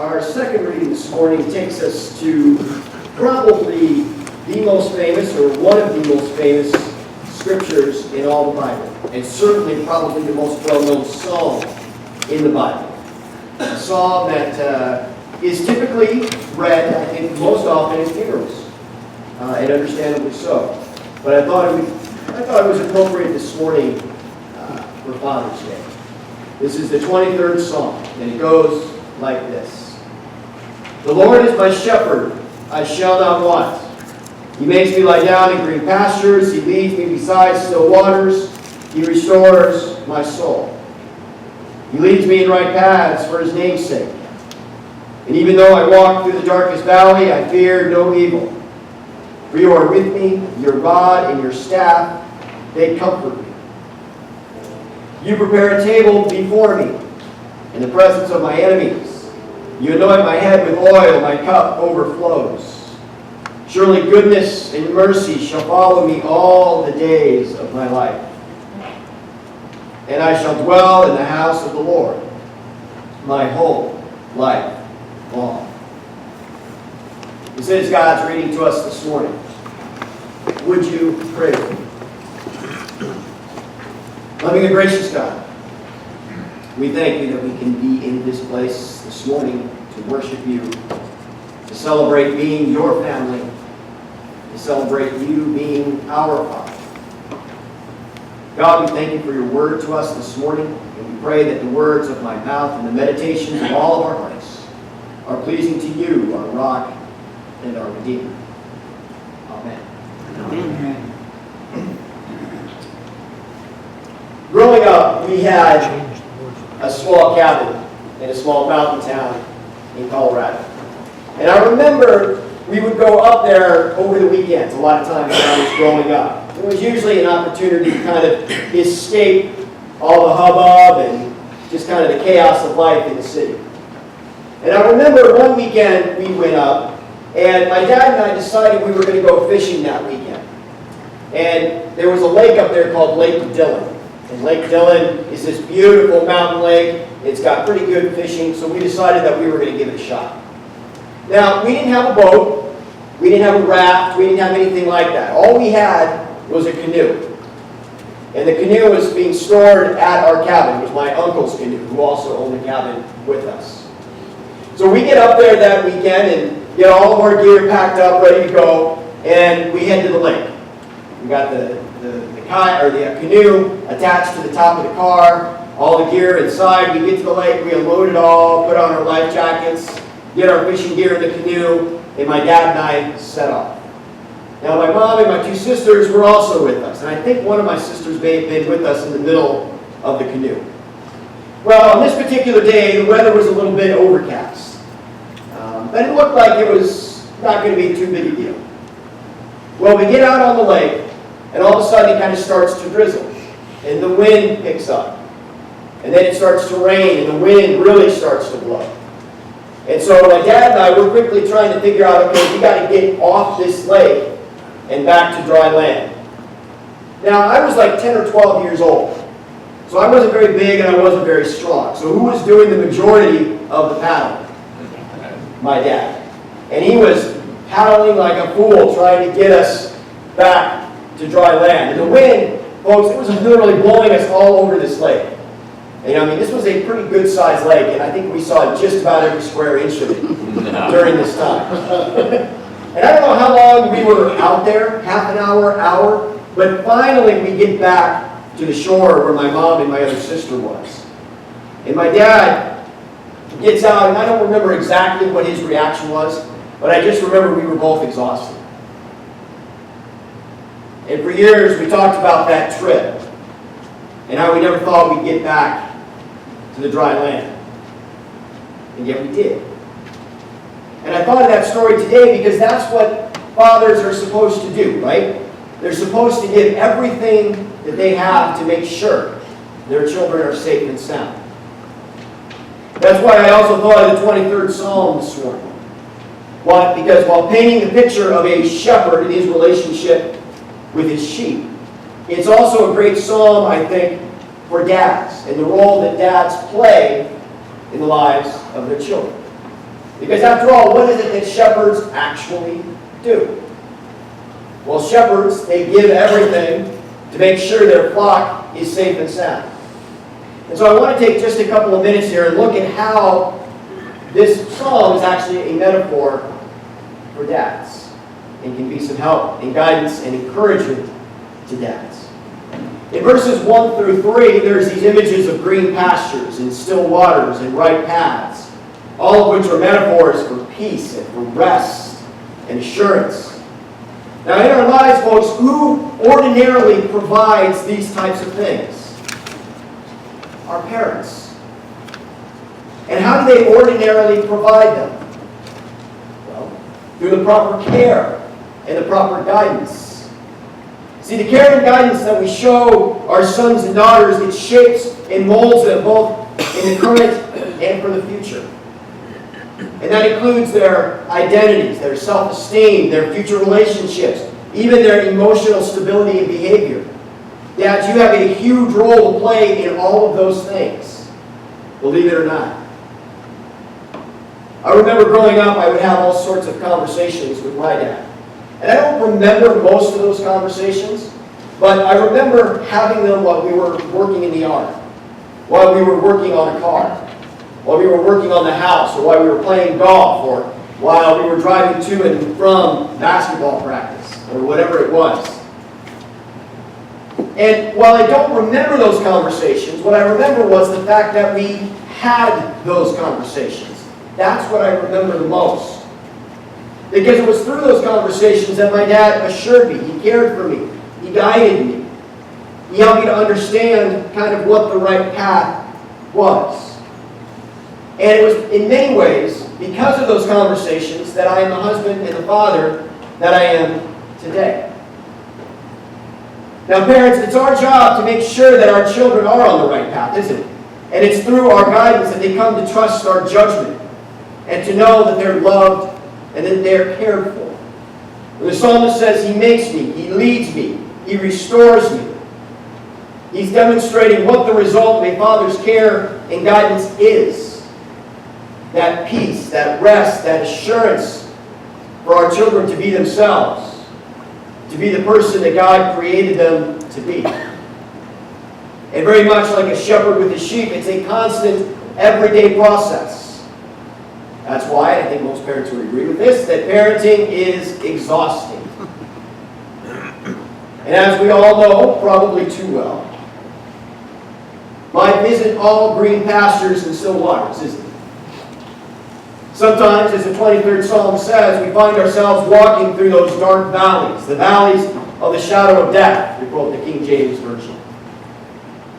Our second reading this morning takes us to probably the most famous, or one of the most famous scriptures in all the Bible, and certainly probably the most well-known psalm in the Bible. A psalm that is typically read, I think, most often in funerals, and understandably so. But I thought it was appropriate this morning for Father's Day. This is the 23rd Psalm, and it goes like this. The Lord is my shepherd, I shall not want. He makes me lie down in green pastures. He leads me beside still waters. He restores my soul. He leads me in right paths for his name's sake. And even though I walk through the darkest valley, I fear no evil. For you are with me, your rod and your staff, they comfort me. You prepare a table before me in the presence of my enemies. You anoint my head with oil, my cup overflows. Surely goodness and mercy shall follow me all the days of my life. And I shall dwell in the house of the Lord my whole life long. This is God's reading to us this morning. Would you pray with me? Loving and gracious God, we thank you that we can be in this place this morning to worship you, to celebrate being your family, to celebrate you being our Father. God, we thank you for your word to us this morning, and we pray that the words of my mouth and the meditations of all of our hearts are pleasing to you, our rock and our Redeemer. Amen. Amen. Growing up, we had a small cabin in a small mountain town in Colorado. And I remember we would go up there over the weekends a lot of times when I was growing up. It was usually an opportunity to kind of escape all the hubbub and just kind of the chaos of life in the city. And I remember one weekend we went up, and my dad and I decided we were going to go fishing that weekend. And there was a lake up there called Lake Dillon. And Lake Dillon is this beautiful mountain lake. It's got pretty good fishing, so we decided that we were going to give it a shot. Now, we didn't have a boat, we didn't have a raft, we didn't have anything like that. All we had was a canoe. And the canoe was being stored at our cabin. It was my uncle's canoe, who also owned the cabin with us. So we get up there that weekend and get all of our gear packed up, ready to go, and we head to the lake. We got the canoe attached to the top of the car, all the gear inside. We get to the lake, we unload it all, put on our life jackets, get our fishing gear in the canoe, and my dad and I set off. Now my mom and my two sisters were also with us, and I think one of my sisters may have been with us in the middle of the canoe. Well, on this particular day, the weather was a little bit overcast, but it looked like it was not going to be too big a deal. Well, we get out on the lake, and all of a sudden it kind of starts to drizzle, and the wind picks up. And then it starts to rain, and the wind really starts to blow. And so my dad and I were quickly trying to figure out, okay, we got to get off this lake and back to dry land. Now, I was like 10 or 12 years old, so I wasn't very big and I wasn't very strong. So who was doing the majority of the paddling? My dad. And he was paddling like a fool, trying to get us back to dry land. And the wind, folks, it was literally blowing us all over this lake. And I mean, this was a pretty good sized lake, and I think we saw just about every square inch of it during this time. And I don't know how long we were out there, half an hour, but finally we get back to the shore where my mom and my other sister was. And my dad gets out, and I don't remember exactly what his reaction was, but I just remember we were both exhausted. And for years, we talked about that trip and how we never thought we'd get back to the dry land. And yet we did. And I thought of that story today because that's what fathers are supposed to do, right? They're supposed to give everything that they have to make sure their children are safe and sound. That's why I also thought of the 23rd Psalm this morning. Why? Because while painting the picture of a shepherd in his relationship with his sheep, it's also a great psalm, I think, for dads and the role that dads play in the lives of their children. Because after all, what is it that shepherds actually do? Well, shepherds, they give everything to make sure their flock is safe and sound. And so I want to take just a couple of minutes here and look at how this psalm is actually a metaphor for dads and can be some help and guidance and encouragement to dads. In verses 1 through 3, there's these images of green pastures and still waters and right paths, all of which are metaphors for peace and for rest and assurance. Now, in our lives, folks, who ordinarily provides these types of things? Our parents. And how do they ordinarily provide them? Well, through the proper care and the proper guidance. See, the care and guidance that we show our sons and daughters, it shapes and molds them both in the current and for the future. And that includes their identities, their self-esteem, their future relationships, even their emotional stability and behavior. Dads, you have a huge role to play in all of those things, believe it or not. I remember growing up, I would have all sorts of conversations with my dad. And I don't remember most of those conversations, but I remember having them while we were working in the yard, while we were working on a car, while we were working on the house, or while we were playing golf, or while we were driving to and from basketball practice, or whatever it was. And while I don't remember those conversations, what I remember was the fact that we had those conversations. That's what I remember the most. Because it was through those conversations that my dad assured me, he cared for me, he guided me. He helped me to understand kind of what the right path was. And it was in many ways because of those conversations that I am the husband and the father that I am today. Now, parents, it's our job to make sure that our children are on the right path, isn't it? And it's through our guidance that they come to trust our judgment and to know that they're loved and that they're cared for. When the psalmist says, He makes me, He leads me, He restores me, he's demonstrating what the result of a father's care and guidance is. That peace, that rest, that assurance for our children to be themselves, to be the person that God created them to be. And very much like a shepherd with his sheep, it's a constant, everyday process. That's why, I think most parents would agree with this, that parenting is exhausting. And as we all know, probably too well, life isn't all green pastures and still waters, is it? Sometimes, as the 23rd Psalm says, we find ourselves walking through those dark valleys, the valleys of the shadow of death, we quote the King James Version.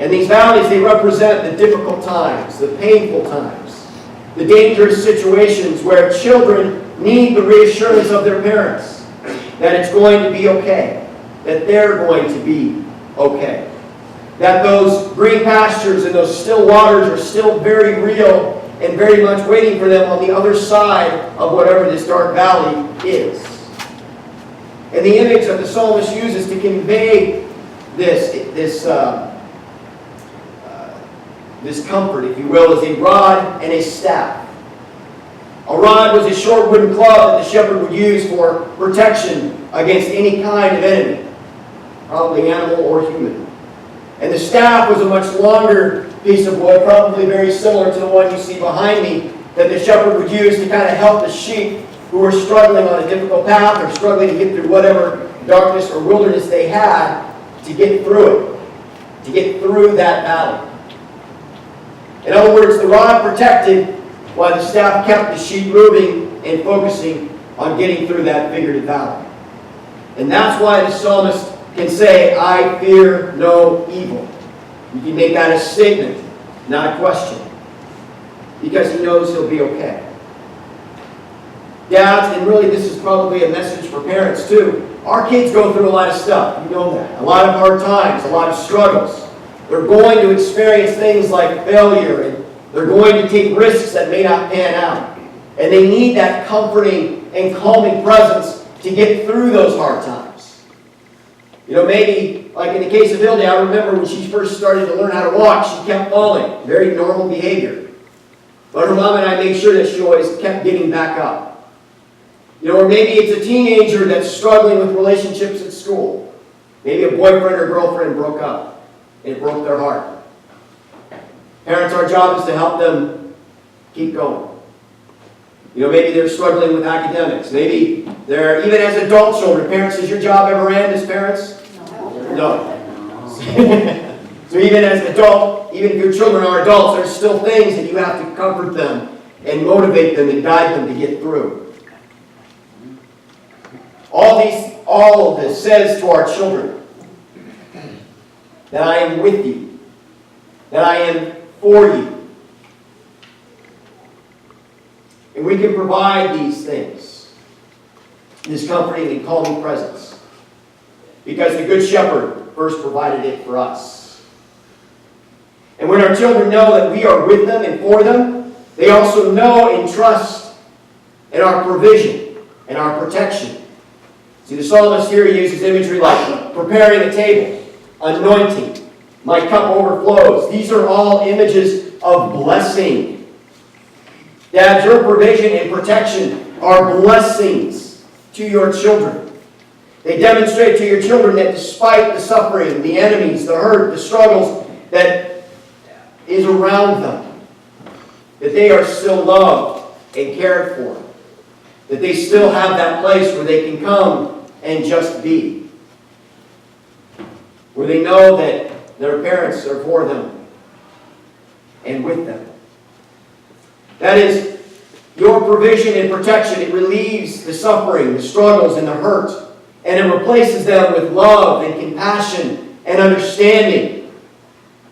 And these valleys, they represent the difficult times, the painful times, the dangerous situations where children need the reassurance of their parents that it's going to be okay, that they're going to be okay, that those green pastures and those still waters are still very real and very much waiting for them on the other side of whatever this dark valley is. And the image that the psalmist uses to convey this comfort, if you will, is a rod and a staff. A rod was a short wooden club that the shepherd would use for protection against any kind of enemy, probably animal or human. And the staff was a much longer piece of wood, probably very similar to the one you see behind me, that the shepherd would use to kind of help the sheep who were struggling on a difficult path or struggling to get through whatever darkness or wilderness they had to get through it, to get through that valley. In other words, the rod protected while the staff kept the sheep moving and focusing on getting through that figurative valley. And that's why the psalmist can say, I fear no evil. You can make that a statement, not a question. Because he knows he'll be okay. Dads, and really this is probably a message for parents too. Our kids go through a lot of stuff. You know that. A lot of hard times, a lot of struggles. They're going to experience things like failure, and they're going to take risks that may not pan out. And they need that comforting and calming presence to get through those hard times. You know, maybe, like in the case of Hilda, I remember when she first started to learn how to walk, she kept falling. Very normal behavior. But her mom and I made sure that she always kept getting back up. Or maybe it's a teenager that's struggling with relationships at school. Maybe a boyfriend or girlfriend broke up, and it broke their heart. Parents, our job is to help them keep going. Maybe they're struggling with academics. Maybe they're, even as adult children, parents, does your job ever end as parents? No. So even as an adult, even if your children are adults, there's still things that you have to comfort them and motivate them and guide them to get through. All of this says to our children that I am with you, that I am for you. And we can provide these things, this comforting and calming presence, because the Good Shepherd first provided it for us. And when our children know that we are with them and for them, they also know and trust in our provision and our protection. See, the psalmist here uses imagery like preparing a table, anointing, my cup overflows. These are all images of blessing. Dad, your provision and protection are blessings to your children. They demonstrate to your children that despite the suffering, the enemies, the hurt, the struggles that is around them, that they are still loved and cared for, that they still have that place where they can come and just be, where they know that their parents are for them and with them. That is your provision and protection. It relieves the suffering, the struggles, and the hurt, and it replaces them with love and compassion and understanding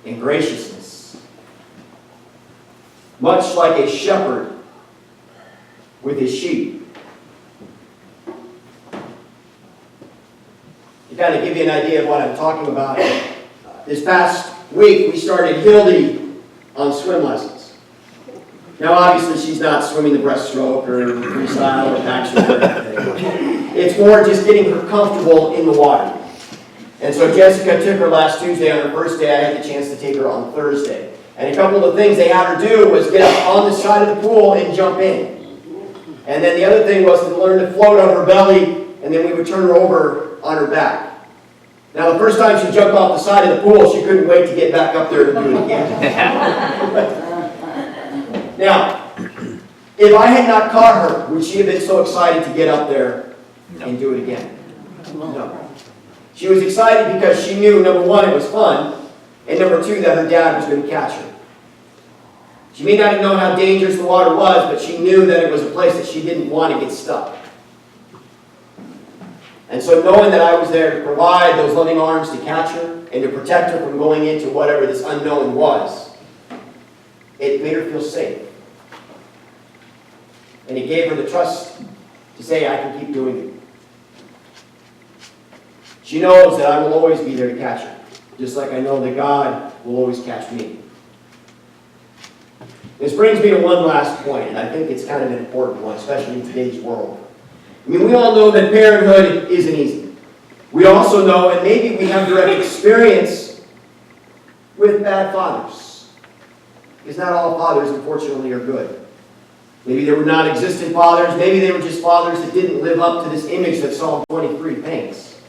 and graciousness. Much like a shepherd with his sheep. To kind of give you an idea of what I'm talking about, this past week we started Hildy on swim lessons. Now obviously she's not swimming the breaststroke or freestyle or backstroke or anything. It's more just getting her comfortable in the water. And so Jessica took her last Tuesday on her first day. I had the chance to take her on Thursday. And a couple of things they had her do was get up on the side of the pool and jump in. And then the other thing was to learn to float on her belly, and then we would turn her over on her back. Now the first time she jumped off the side of the pool, she couldn't wait to get back up there to do it again. Now, if I had not caught her, would she have been so excited to get up there and do it again? No. She was excited because she knew, number one, it was fun, and number two, that her dad was going to catch her. She may not have known how dangerous the water was, but she knew that it was a place that she didn't want to get stuck. And so knowing that I was there to provide those loving arms to catch her and to protect her from going into whatever this unknown was, it made her feel safe. And it gave her the trust to say, I can keep doing it. She knows that I will always be there to catch her, just like I know that God will always catch me. This brings me to one last point, and I think it's kind of an important one, especially in today's world. I mean, we all know that parenthood isn't easy. We also know, and maybe we have direct experience with bad fathers. Because not all fathers, unfortunately, are good. Maybe they were non-existent fathers. Maybe they were just fathers that didn't live up to this image that Psalm 23 paints.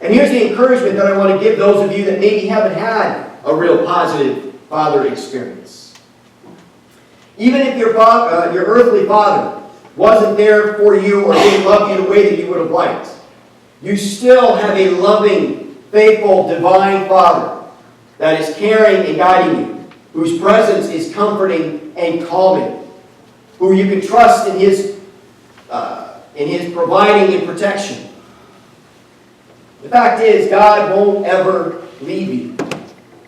And here's the encouragement that I want to give those of you that maybe haven't had a real positive father experience. Even if your earthly father wasn't there for you or didn't love you the way that you would have liked, you still have a loving, faithful, divine Father that is caring and guiding you, whose presence is comforting and calming, who you can trust in His providing and protection. The fact is, God won't ever leave you,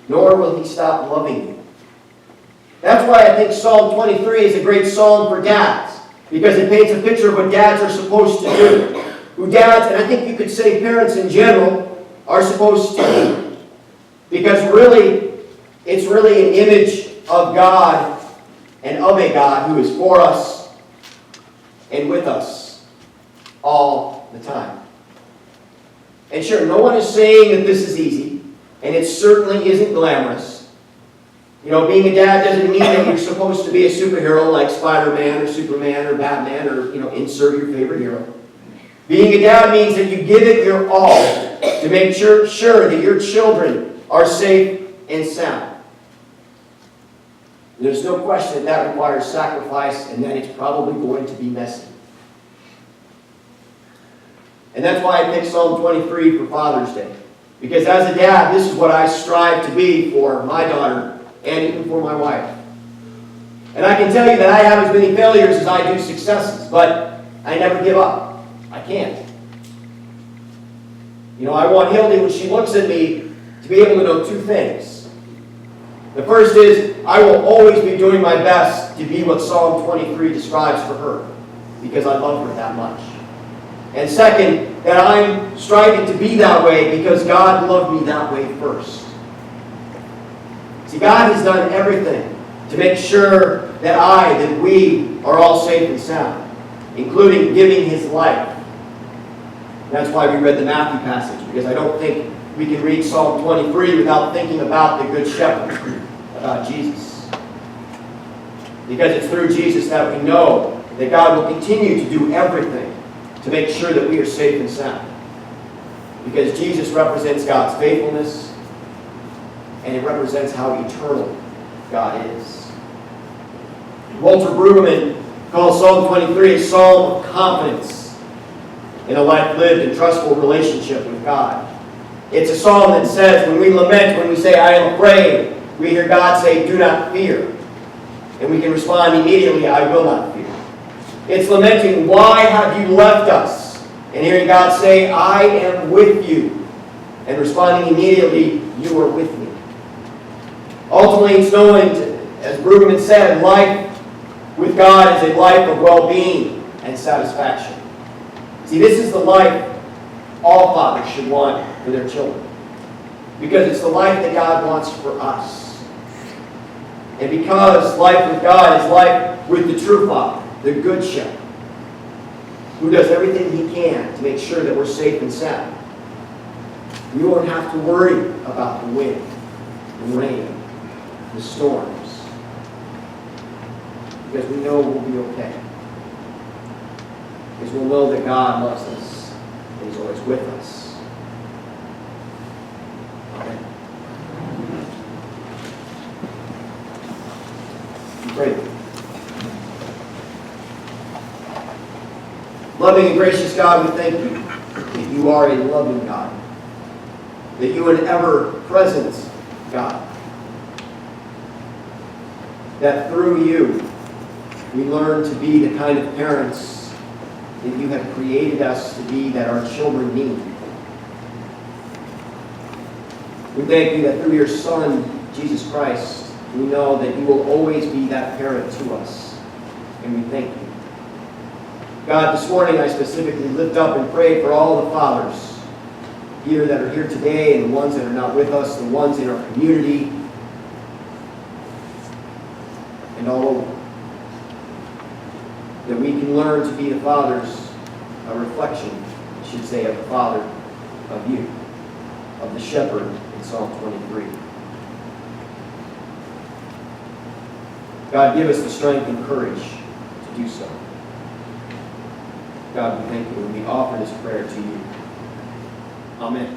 nor will He stop loving you. That's why I think Psalm 23 is a great psalm for dads, because it paints a picture of what dads are supposed to do. Who dads, and I think you could say parents in general, are supposed to do. Because really, it's really an image of God and of a God who is for us and with us all the time. And sure, no one is saying that this is easy, and it certainly isn't glamorous. You know, being a dad doesn't mean that you're supposed to be a superhero like Spider-Man or Superman or Batman or, insert your favorite hero. Being a dad means that you give it your all to make sure that your children are safe and sound. There's no question that requires sacrifice and that it's probably going to be messy. And that's why I picked Psalm 23 for Father's Day. Because as a dad, this is what I strive to be for my daughter and even for my wife. And I can tell you that I have as many failures as I do successes, but I never give up. I can't. I want Hildy, when she looks at me, to be able to know two things. The first is, I will always be doing my best to be what Psalm 23 describes for her, because I love her that much. And second, that I'm striving to be that way because God loved me that way first. See, God has done everything to make sure that we are all safe and sound, including giving His life. And that's why we read the Matthew passage, because I don't think we can read Psalm 23 without thinking about the Good Shepherd, about Jesus. Because it's through Jesus that we know that God will continue to do everything to make sure that we are safe and sound. Because Jesus represents God's faithfulness, and it represents how eternal God is. Walter Brueggemann calls Psalm 23 a psalm of confidence in a life lived in trustful relationship with God. It's a psalm that says, when we lament, when we say, I am afraid, we hear God say, do not fear. And we can respond immediately, I will not fear. It's lamenting, why have you left us? And hearing God say, I am with you. And responding immediately, you are with me. Ultimately, it's knowing, as Brueggemann said, life with God is a life of well-being and satisfaction. See, this is the life all fathers should want for their children. Because it's the life that God wants for us. And because life with God is life with the true Father, the Good Shepherd, who does everything He can to make sure that we're safe and sound. We won't have to worry about the wind, the rain, the storms, because we know we'll be okay. Because we'll know that God loves us and He's always with us. Amen. Pray. Loving and gracious God, we thank you that you are a loving God, that you are an ever-present God, that through you we learn to be the kind of parents that you have created us to be, that our children need. We thank you that through your Son, Jesus Christ, we know that you will always be that parent to us, and we thank you. God, this morning I specifically lift up and pray for all the fathers here that are here today and the ones that are not with us, the ones in our community, and all over. That we can learn to be the fathers, a reflection, I should say, of the Father, of you, of the shepherd in Psalm 23. God, give us the strength and courage to do so. God, we thank you and we offer this prayer to you. Amen.